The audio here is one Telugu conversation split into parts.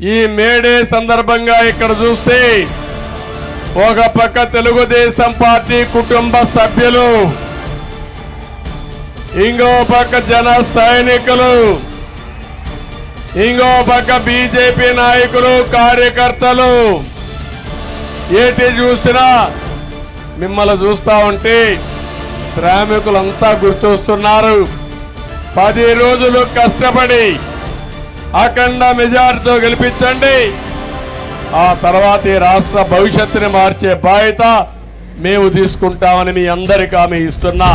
ఈ మేడే సందర్భంగా ఇక్కడ చూస్తే ఒక పక్క తెలుగుదేశం పార్టీ కుటుంబ సభ్యులు, ఇంకో పక్క జన సైనికులు, ఇంకో పక్క బీజేపీ నాయకులు, కార్యకర్తలు, ఏటి చూసినా మిమ్మల్ని చూస్తా ఉంటే శ్రామికులంతా గుర్తొస్తున్నారు. 10 రోజులు కష్టపడి అఖండ మెజార్టీతో గెలిపించండి. ఆ తర్వాత ఈ రాష్ట్ర భవిష్యత్తుని మార్చే బాధ్యత మేము తీసుకుంటామని మీ అందరికీ హామీ ఇస్తున్నా.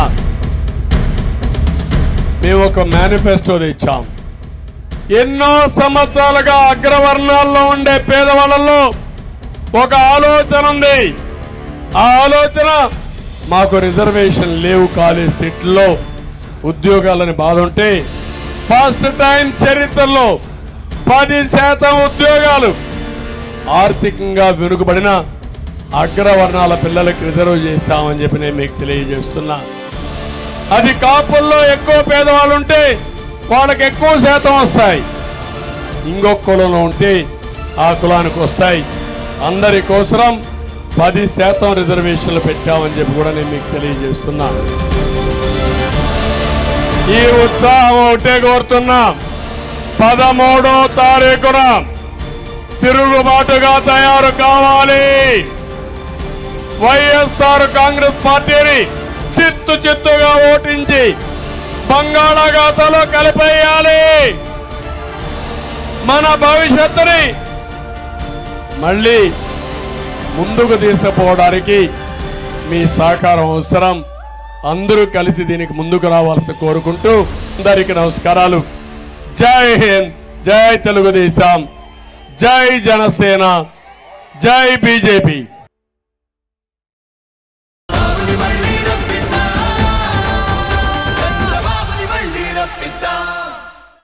మేము ఒక మేనిఫెస్టో తెచ్చాం. ఎన్నో సంవత్సరాలుగా అగ్రవర్ణాల్లో ఉండే పేదవాళ్ళలో ఒక ఆలోచన ఉంది. ఆ ఆలోచన మాకు రిజర్వేషన్ లేవు, కాలేజ్ సీట్లలో ఉద్యోగాలని బాధ ఉంటే ఫస్ట్ టైం చరిత్రలో 10% ఉద్యోగాలు ఆర్థికంగా వెనుకబడిన అగ్రవర్ణాల పిల్లలకు రిజర్వ్ చేశామని చెప్పి నేను మీకు తెలియజేస్తున్నా. అది కాపుల్లో ఎక్కువ పేదవాళ్ళు ఉంటే వాళ్ళకి ఎక్కువ శాతం వస్తాయి, ఇంకొక కులంలో ఉంటే ఆ కులానికి వస్తాయి. అందరి కోసం 10% రిజర్వేషన్లు పెట్టామని చెప్పి కూడా నేను మీకు తెలియజేస్తున్నా. ఈ ఉత్సాహం ఒకటే కోరుతున్నా. 13వ తారీఖున తిరుగుబాటుగా తయారు కావాలి. వైఎస్ఆర్ కాంగ్రెస్ పార్టీని చిత్తుగా ఓటించి బంగాళాఖాతంలో కలిపేయాలి. మన భవిష్యత్తుని మళ్ళీ ముందుకు తీసుకుపోవడానికి మీ సహకారం అవసరం. అందరూ కలిసి దీనికి ముందుకు రావాల్సి కోరుకుంటూ అందరికీ నమస్కారాలు. జై హింద్, జై తెలుగుదేశం, జై జనసేన, జై బీజేపీ.